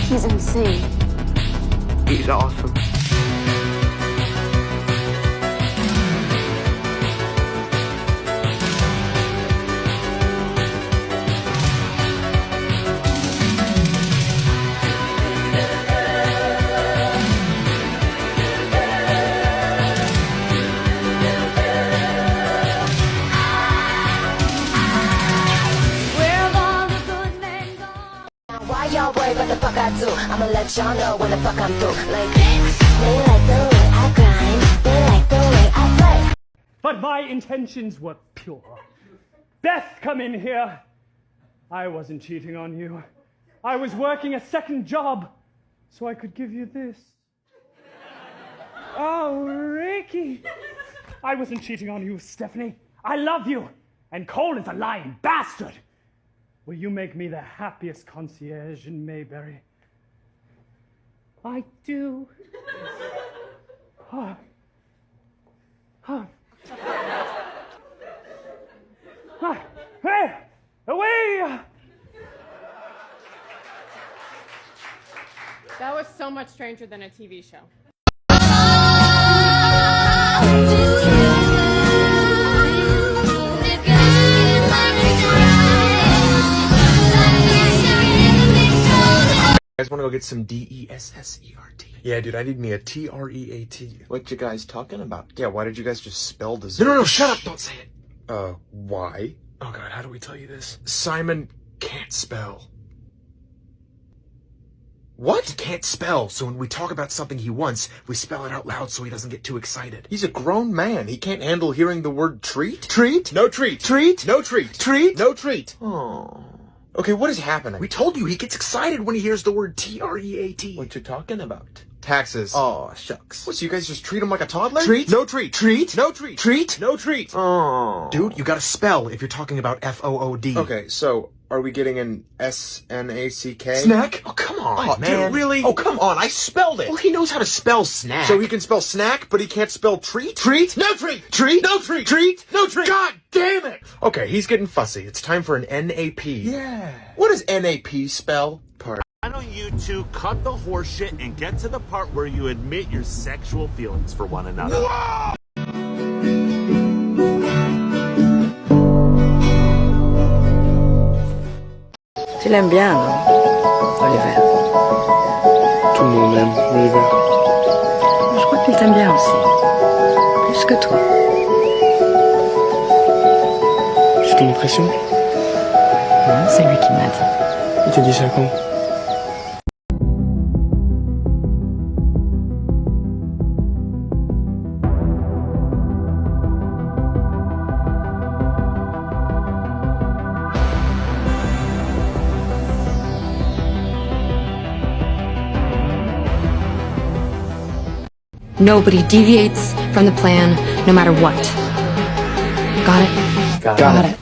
He's insane. He's awesome. Why y'all worry about the fuck I do? I'ma let y'all know when the fuck I'm through. Like, they like the way I grind, they like the way I play. But my intentions were pure. Beth, come in here. I wasn't cheating on you. I was working a second job so I could give you this. Oh, Ricky. I wasn't cheating on you, Stephanie. I love you. And Cole is a lying bastard. Will you make me the happiest concierge in Mayberry? I do. Huh. Huh. Huh. Hey! Away! That was so much stranger than a TV show. You guys want to go get some D-E-S-S-E-R-T? Yeah, dude, I need me a T-R-E-A-T. What you guys talking about? Yeah, why did you guys just spell the No, shut up! Don't say it! Why? Oh god, how do we tell you this? Simon can't spell. What? He can't spell, so when we talk about something he wants, we spell it out loud so he doesn't get too excited. He's a grown man. He can't handle hearing the word treat? Treat? No treat! Treat? No treat! Treat? No treat! Oh. Okay, what is happening? We told you he gets excited when he hears the word T-R-E-A-T. What you talking about? Taxes. Oh, shucks. What, so you guys just treat him like a toddler? Treat? No treat! Treat? No treat! Treat? No treat! Oh. Dude, you gotta spell if you're talking about F-O-O-D. Okay, so are we getting an S-N-A-C-K? Snack? Oh, come on, Oh, man. dude, really? Oh, come on, I spelled it. Well, he knows how to spell snack. So he can spell snack, but he can't spell treat? Treat? No treat! Treat? No treat! Treat? No treat! God damn it! Okay, he's getting fussy. It's time for an N-A-P. Yeah. What does N-A-P spell? Why don't you two cut the horse shit and get to the part where you admit your sexual feelings for one another? Tu l'aimes bien, non, Oliver? Tout le monde aime Oliver. Je crois qu'il t'aime bien aussi. Plus que toi. C'est ton impression? Non, c'est lui qui m'a dit. Il t'a dit ça quand? Nobody deviates from the plan, no matter what. Got it? Got it.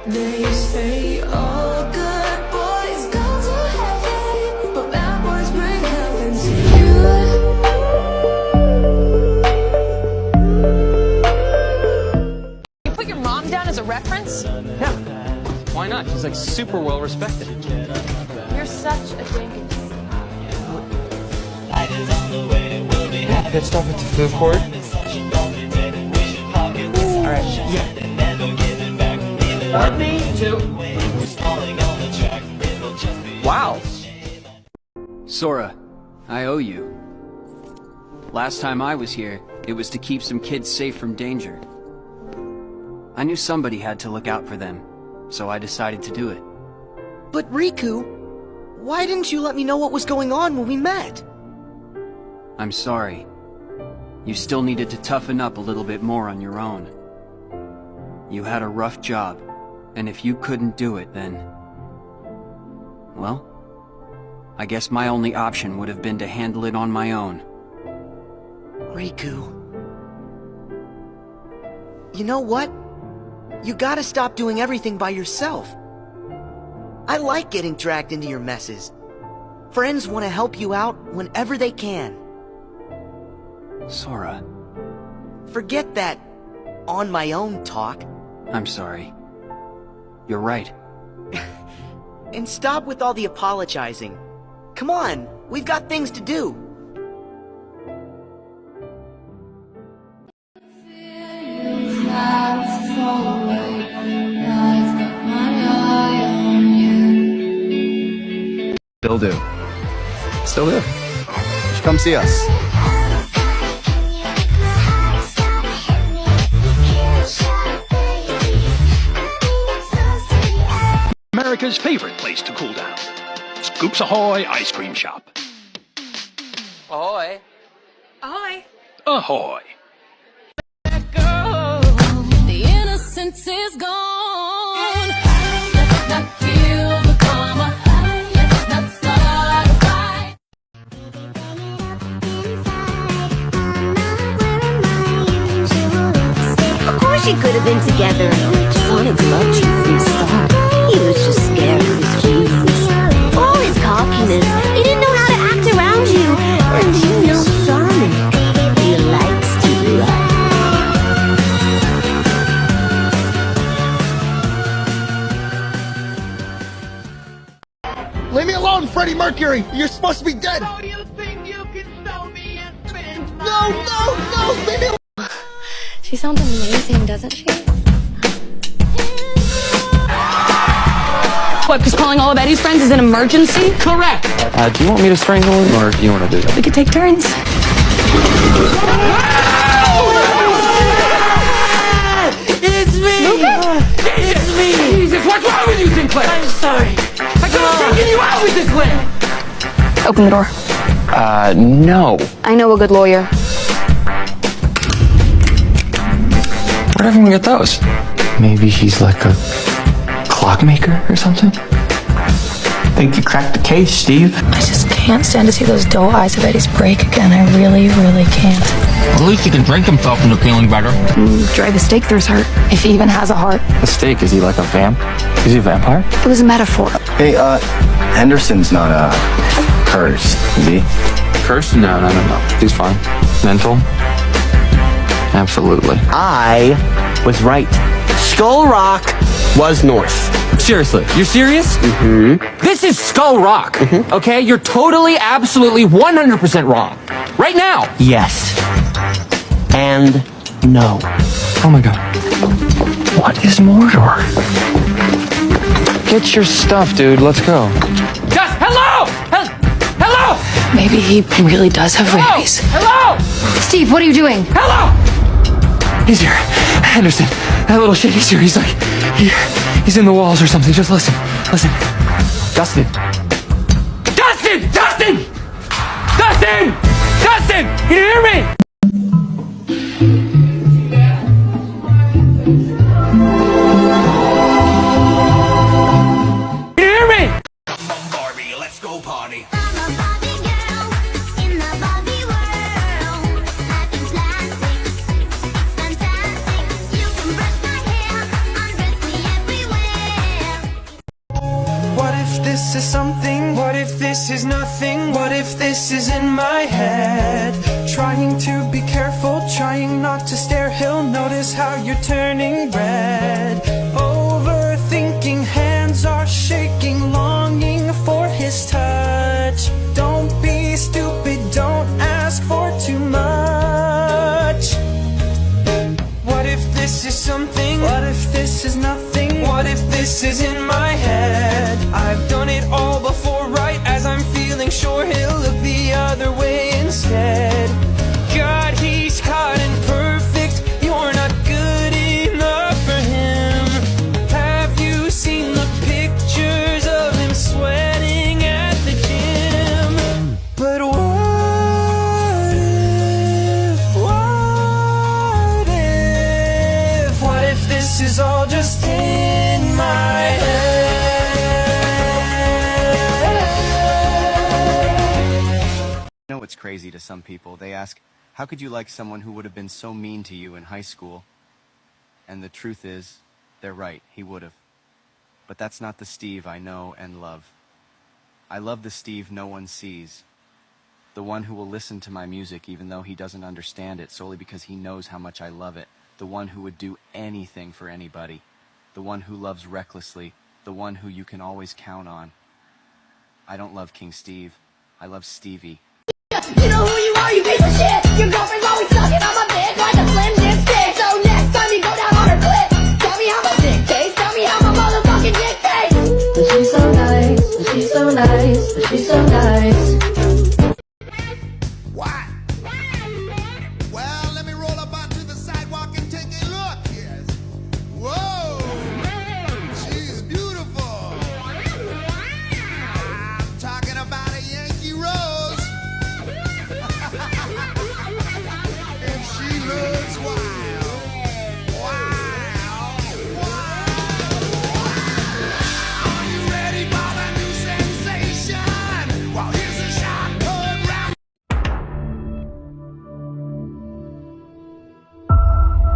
They say all good boys go to heaven, but bad boys bring heaven to you. You put your mom down as a reference? Yeah. Why not? She's like super well respected. You're such a dingus. Pissed off at the food court? Alright, yeah. Me too. Wow. Sora, I owe you. Last time I was here, it was to keep some kids safe from danger. I knew somebody had to look out for them, so I decided to do it. But Riku, why didn't you let me know what was going on when we met? I'm sorry. You still needed to toughen up a little bit more on your own. You had a rough job, and if you couldn't do it, then... well, I guess my only option would have been to handle it on my own. Riku. You know what? You gotta stop doing everything by yourself. I like getting dragged into your messes. Friends want to help you out whenever they can. Sora. Forget that on my own talk. I'm sorry. You're right. And stop with all the apologizing. Come on, we've got things to do. Still do. Still do. You should come see us. America's favorite place to cool down. Scoops Ahoy Ice Cream Shop. Ahoy. Ahoy. Ahoy. The innocence is gone. Let's not feel the karma. Let's not start a fight. Of course you could have been together. Sonic loved you from the start. He was just scared of his weakness. For all his cockiness, he didn't know how to act around you. And you know Sonic, he likes to run. Leave me alone, Freddie Mercury! You're supposed to be dead! So you think you can show me and spin? No, leave me alone! She sounds amazing, doesn't she? What, because calling all of Eddie's friends is an emergency? Correct! Do you want me to strangle him, or do you want to do that? We could take turns. It's me! It's me! Jesus, what's wrong with you, Sinclair? I'm sorry. I could have taken you out with this limb! Open the door. No. I know a good lawyer. Where'd everyone get those? Maybe he's like a clockmaker or something? Think you cracked the case, Steve? I just can't stand to see those dull eyes of Eddie's break again. I really, really can't. At least he can drink himself into feeling better. Drive a stake through his heart, if he even has a heart. A steak, is he like a vamp? Is he a vampire? It was a metaphor. Hey, Henderson's not, cursed, is he? Cursed? No. He's fine. Mental? Absolutely. I was right. Skull Rock was north. Seriously, you're serious? Mm-hmm. This is Skull Rock, okay? You're totally, absolutely, 100% wrong. Right now! Yes. And no. Oh my god. What is Mordor? Get your stuff, dude. Let's go. Just, hello! Hello! Maybe he really does have Hello! rabies. Hello! Steve, what are you doing? Hello! He's here. Henderson. That little shit, he's here. He's like, he's in the walls or something. Just listen. Listen. Dustin. Dustin! Dustin! Dustin! Dustin! Can you hear me? Can you hear me? Come on, Barbie, let's go party. This is something. What if this is nothing? What if this is in my head? Trying to be careful, trying not to stare. He'll notice how you're turning red. Overthinking, hands are shaking, longing for his touch. Don't be stupid, don't ask for too much. What if this is something? What if this is nothing? What if this is in my head? I've done it all before, right as I'm feeling sure he'll look the other way instead. God, he's hot and perfect. You're not good enough for him. crazy to some people. They ask, how could you like someone who would have been so mean to you in high school? And the truth is, they're right, he would have. But that's not the Steve I know and love. I love the Steve no one sees. The one who will listen to my music even though he doesn't understand it solely because he knows how much I love it. The one who would do anything for anybody. The one who loves recklessly. The one who you can always count on. I don't love King Steve. I love Stevie. You know who you are, you piece of shit. Your girlfriend's always sucking on my dick like a slim dip stick. So next time you go down on her clip, tell me how my dick tastes. Tell me how my motherfucking dick tastes. But she's so nice, but she's so nice, but she's so nice. Why? Well, let me roll up onto the sidewalk and take a look. Yes. Whoa! She's beautiful. I'm talking about a Yankee Rose. And she looks wild. Wild. Are you ready for the new sensation? Well, here's a shotgun round.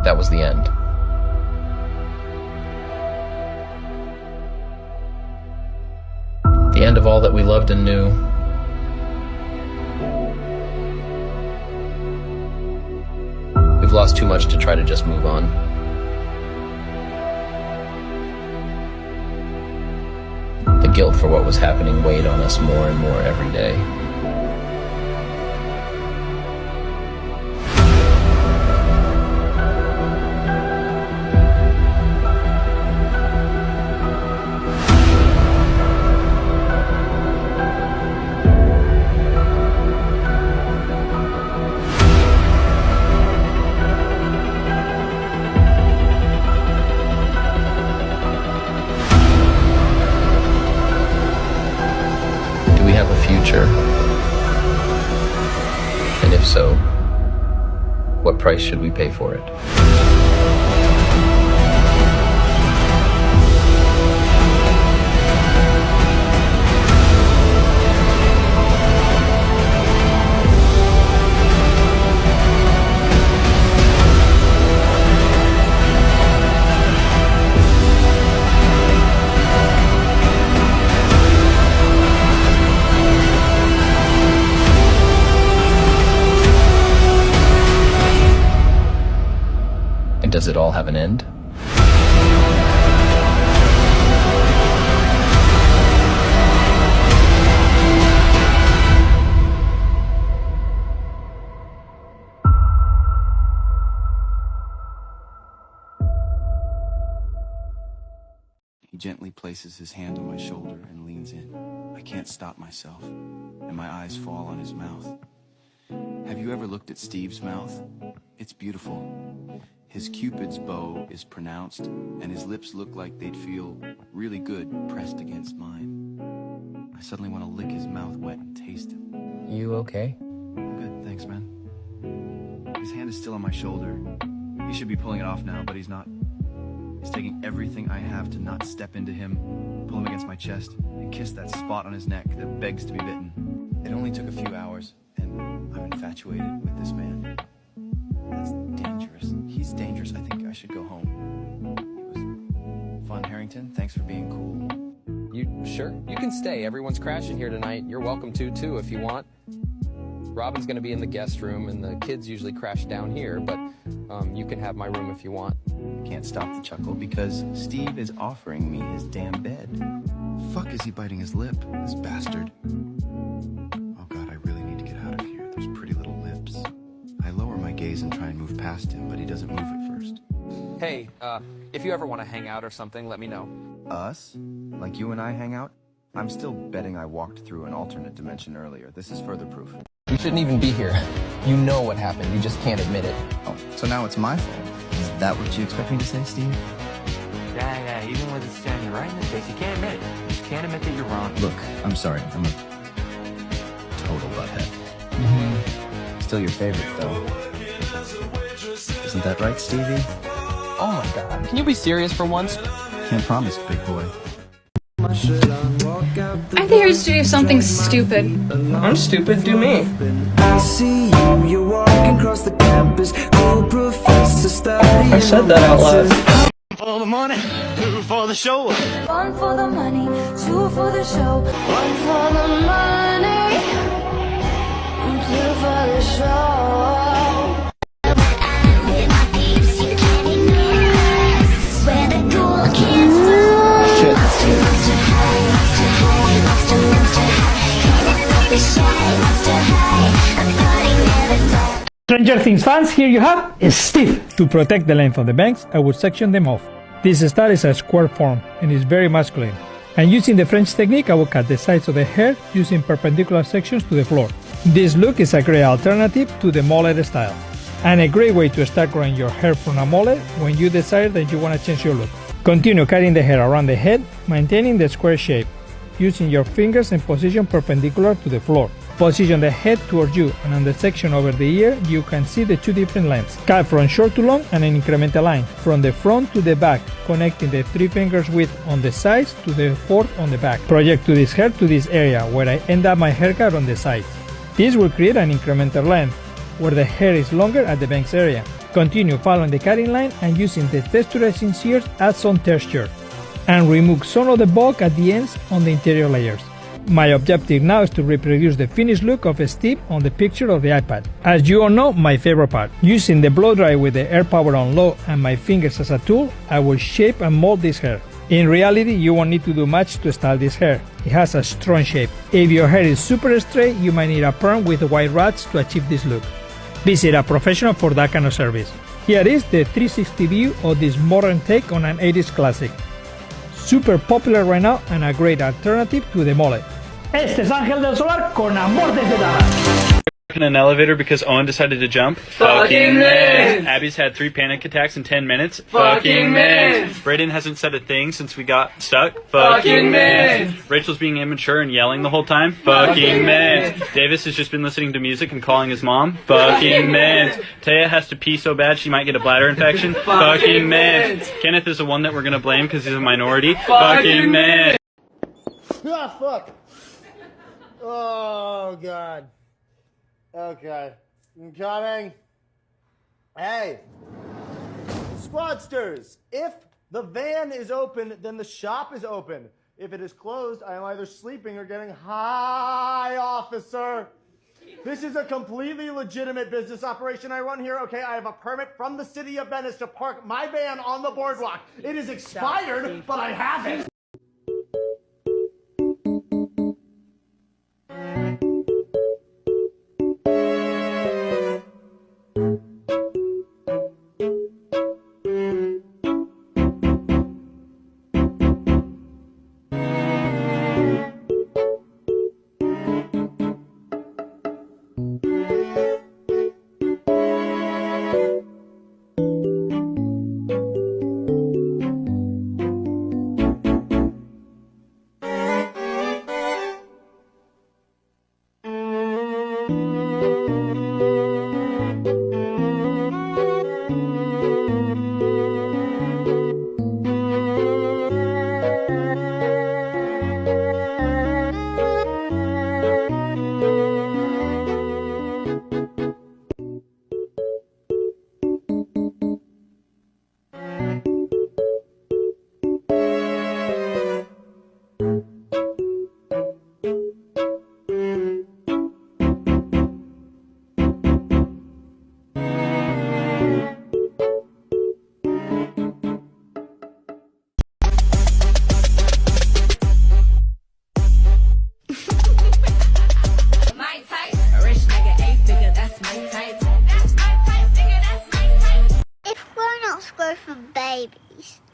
That was the end. The end of all that we loved and knew. We've lost too much to try to just move on. The guilt for what was happening weighed on us more and more every day. Do we have a future? And if so, what price should we pay for it? And does it all have an end? He gently places his hand on my shoulder and leans in. I can't stop myself, and my eyes fall on his mouth. Have you ever looked at Steve's mouth? It's beautiful. His Cupid's bow is pronounced, and his lips look like they'd feel really good pressed against mine. I suddenly want to lick his mouth wet and taste him. You okay? I'm good, thanks, man. His hand is still on my shoulder. He should be pulling it off now, but he's not. He's taking everything I have to not step into him, pull him against my chest, and kiss that spot on his neck that begs to be bitten. It only took a few hours, and I'm infatuated with this man. That's dangerous. He's dangerous. I think I should go home. It was fun, Harrington. Thanks for being cool. You sure? You can stay. Everyone's crashing here tonight. You're welcome to, too, if you want. Robin's gonna be in the guest room, and the kids usually crash down here, but you can have my room if you want. I can't stop the chuckle because Steve is offering me his damn bed. Fuck is he biting his lip, this bastard? Oh God, I really need to get out of here. Those pretty little lips. I lower my gaze and try and move past him, but he doesn't move at first. Hey, if you ever want to hang out or something, let me know. Us? Like you and I hang out? I'm still betting I walked through an alternate dimension earlier. This is further proof. You shouldn't even be here. You know what happened, you just can't admit it. Oh, so now it's my fault. Is that what you expect me to say, Steve? Yeah, even with it standing right in the face, you can't admit it. You just can't admit that you're wrong. Look, I'm sorry. I'm a total butthead. Still your favorite, though. Isn't that right, Stevie? Oh my God. Can you be serious for once? Can't promise, big boy. I'm here to do something stupid. I'm stupid, do me. I see you, you're walking across the campus. Cool professor studying. I said that out loud. For the money, 2 for the show. 1 for the money, 2 for the show. 1 for the money, 2 for the show. Where the cool kids Shit. Stranger Things fans, here you have Steve. To protect the length of the bangs, I would section them off. This style is a square form and is very masculine. And using the French technique, I will cut the sides of the hair using perpendicular sections to the floor. This look is a great alternative to the mullet style, and a great way to start growing your hair from a mullet when you decide that you want to change your look. Continue cutting the hair around the head, maintaining the square shape, using your fingers in position perpendicular to the floor. Position the head towards you, and on the section over the ear you can see the 2 different lengths. Cut from short to long and an incremental line, from the front to the back, connecting the 3 fingers width on the sides to the 4th on the back. Project to this hair to this area, where I end up my haircut on the sides. This will create an incremental length, where the hair is longer at the bangs area. Continue following the cutting line and using the texturizing shears add some texture, and remove some of the bulk at the ends on the interior layers. My objective now is to reproduce the finished look of Steve on the picture of the iPad. As you all know, my favorite part. Using the blow dryer with the air power on low and my fingers as a tool, I will shape and mold this hair. In reality, you won't need to do much to style this hair. It has a strong shape. If your hair is super straight, you might need a perm with white rods to achieve this look. Visit a professional for that kind of service. Here is the 360 view of this modern take on an 80s classic. Super popular right now and a great alternative to the mullet. Este es Ángel del Solar con Amor desde Dallas. In an elevator because Owen decided to jump. Fucking man. Abby's had 3 panic attacks in 10 minutes. Fucking man. Brayden hasn't said a thing since we got stuck. Fucking man. Rachel's being immature and yelling the whole time. Fucking man. Davis has just been listening to music and calling his mom. Fucking man. Taya has to pee so bad she might get a bladder infection. Fucking man. Kenneth is the one that we're gonna blame because he's a minority. Fucking man. Ah, fuck. Oh, God. Okay. I'm coming. Hey. Squadsters, if the van is open, then the shop is open. If it is closed, I am either sleeping or getting high, officer. This is a completely legitimate business operation I run here, okay? I have a permit from the city of Venice to park my van on the boardwalk. It is expired, but I have it.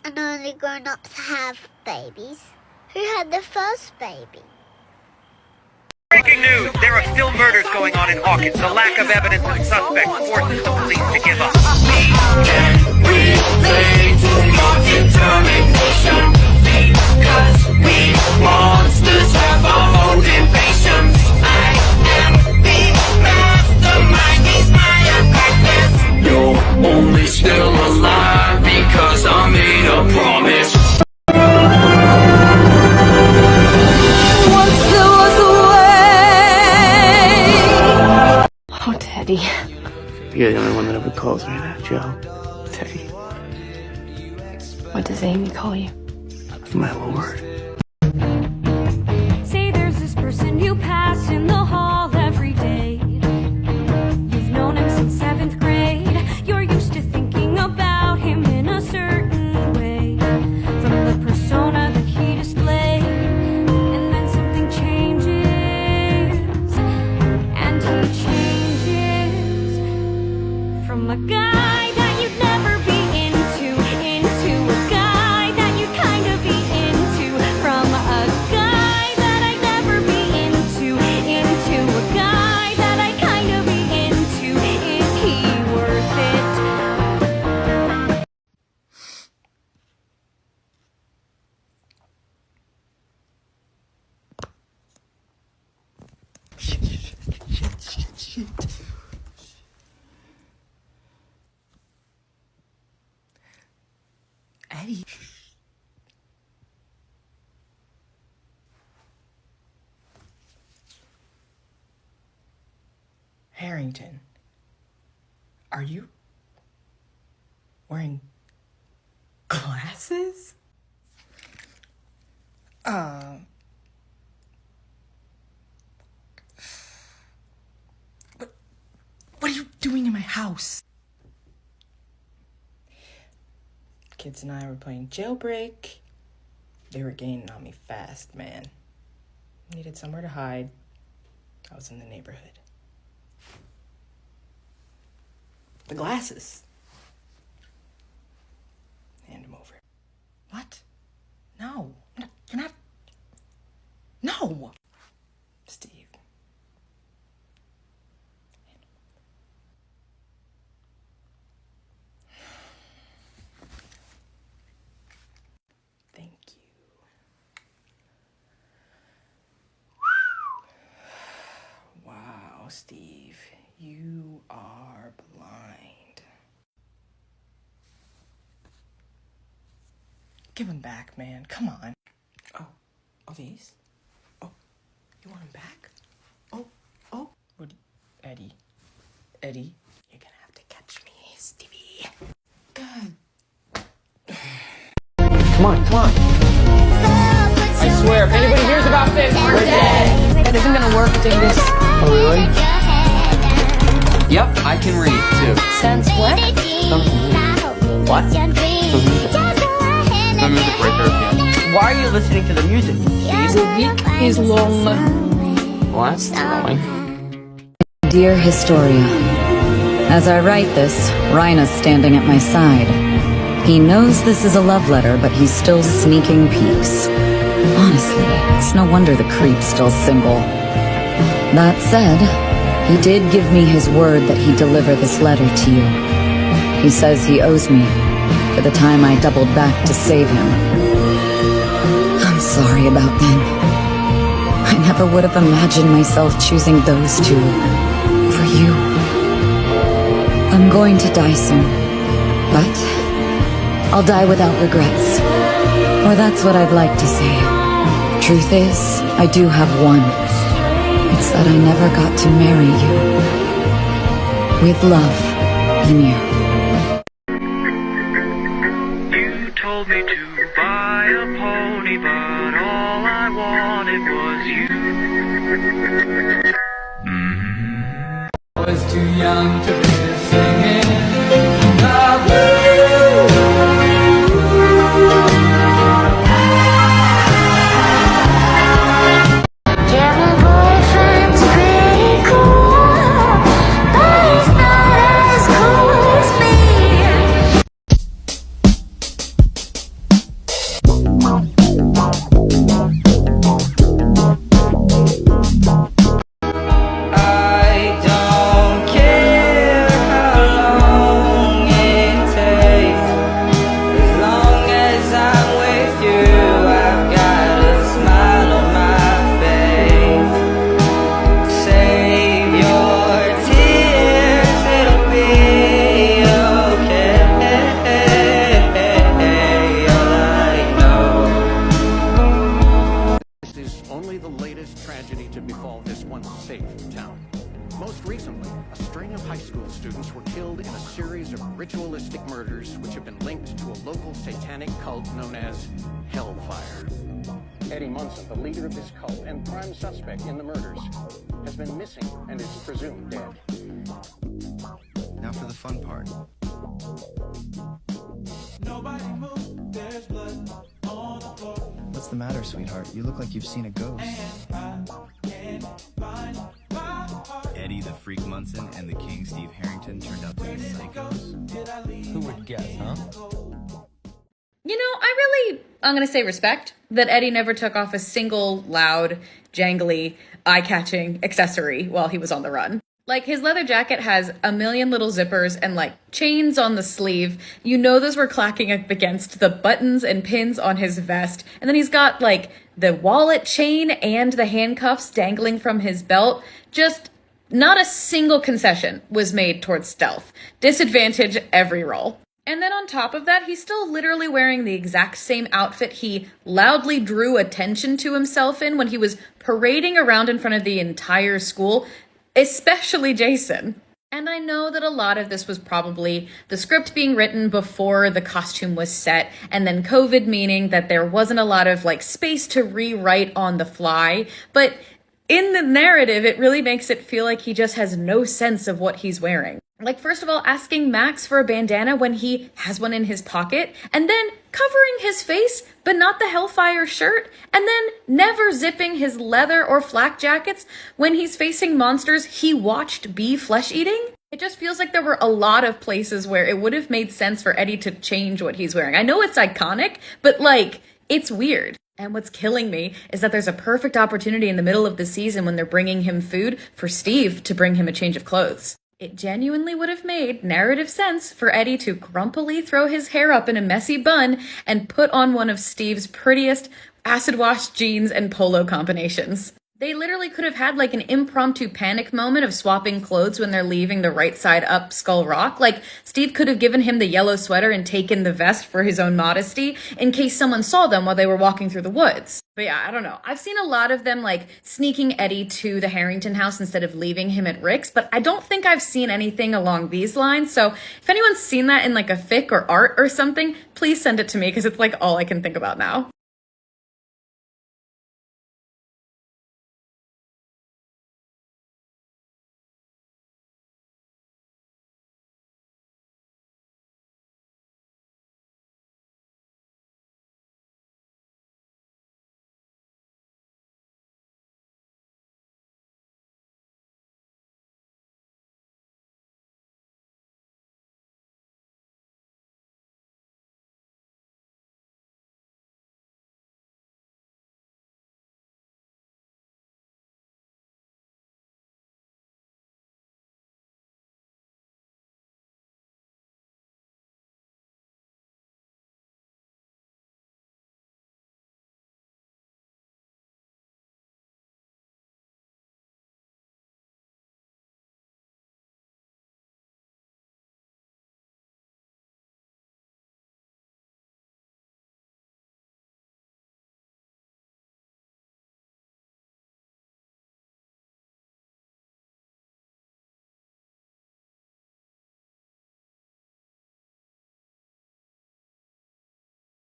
And only grown-ups have babies. Who had the first baby? Breaking news! There are still murders going on in Hawkins. The lack of evidence and suspects forces the police to give up. We can relate to your determination because we monsters have our motivations. I am the mastermind. He's my apprentice. You're only still alive because I made a promise. Eddie. You're the only one that ever calls me that, Joe. Teddy. What does Amy call you? My lord. Say there's this person you pass in the hall every day. You've known him since 7th grade. You're used to thinking about him in a certain way. From the persona that he displayed. And then something changes. And he changes. From a guy that you'd never be into a guy that you'd kind of be into. From a guy that I'd never be into a guy that I kind of be into. Is he worth it? Eddie. Harrington, are you wearing glasses? What are you doing in my house? Kids and I were playing Jailbreak. They were gaining on me fast, man. Needed somewhere to hide. I was in the neighborhood. The glasses. Hand them over. What? No. You're not. No! Steve. Thank you. Wow, Steve. You are blind. Give them back, man. Come on. Oh, these? Oh, you want them back? Oh. What? Eddie. You're gonna have to catch me, Stevie. God. Come on. I swear, if anybody hears about this, we're dead. That isn't gonna work, Davis. Oh, really? Yep, I can read too. Since what? What? The music right there. Why are you listening to the music? The week is long. Well, that's thrilling. Dear Historia, as I write this, Rhina's standing at my side. He knows this is a love letter, but he's still sneaking peeks. Honestly, it's no wonder the creep's still single. That said, he did give me his word that he'd deliver this letter to you. He says he owes me for the time I doubled back to save him. I'm sorry about them. I never would have imagined myself choosing those two for you. I'm going to die soon, but I'll die without regrets. Or that's what I'd like to say. Truth is, I do have one. It's that I never got to marry you. With love, Ymir. You told me to buy a pony, but all I wanted was you. I was too young to be singing the blues. Only the latest tragedy to befall this once safe town. Most recently, a string of high school students were killed in a series of ritualistic murders which have been linked to a local satanic cult known as Hellfire. Eddie Munson, the leader of this cult and prime suspect in the murders, has been missing and is presumed dead. Now for the fun part. What's the matter, sweetheart? You look like you've seen a ghost. Eddie the Freak Munson and the King Steve Harrington turned out to be psychos? Who would guess, huh? You know, I'm gonna say respect that Eddie never took off a single loud, jangly, eye-catching accessory while he was on the run. Like, his leather jacket has a million little zippers and, like, chains on the sleeve. You know those were clacking up against the buttons and pins on his vest. And then he's got, like, the wallet chain and the handcuffs dangling from his belt. Just not a single concession was made towards stealth. Disadvantage every roll. And then on top of that, he's still literally wearing the exact same outfit he loudly drew attention to himself in when he was parading around in front of the entire school, especially Jason. And I know that a lot of this was probably the script being written before the costume was set, and then COVID meaning that there wasn't a lot of, like, space to rewrite on the fly, but in the narrative, it really makes it feel like he just has no sense of what he's wearing. Like, first of all, asking Max for a bandana when he has one in his pocket, and then covering his face, but not the Hellfire shirt, and then never zipping his leather or flak jackets when he's facing monsters he watched be flesh-eating. It just feels like there were a lot of places where it would have made sense for Eddie to change what he's wearing. I know it's iconic, but, like, it's weird. And what's killing me is that there's a perfect opportunity in the middle of the season when they're bringing him food for Steve to bring him a change of clothes. It genuinely would have made narrative sense for Eddie to grumpily throw his hair up in a messy bun and put on one of Steve's prettiest acid-washed jeans and polo combinations. They literally could have had, like, an impromptu panic moment of swapping clothes when they're leaving the right side up Skull Rock. Like, Steve could have given him the yellow sweater and taken the vest for his own modesty in case someone saw them while they were walking through the woods. But yeah, I don't know. I've seen a lot of them, like, sneaking Eddie to the Harrington house instead of leaving him at Rick's, but I don't think I've seen anything along these lines. So if anyone's seen that in, like, a fic or art or something, please send it to me because it's, like, all I can think about now.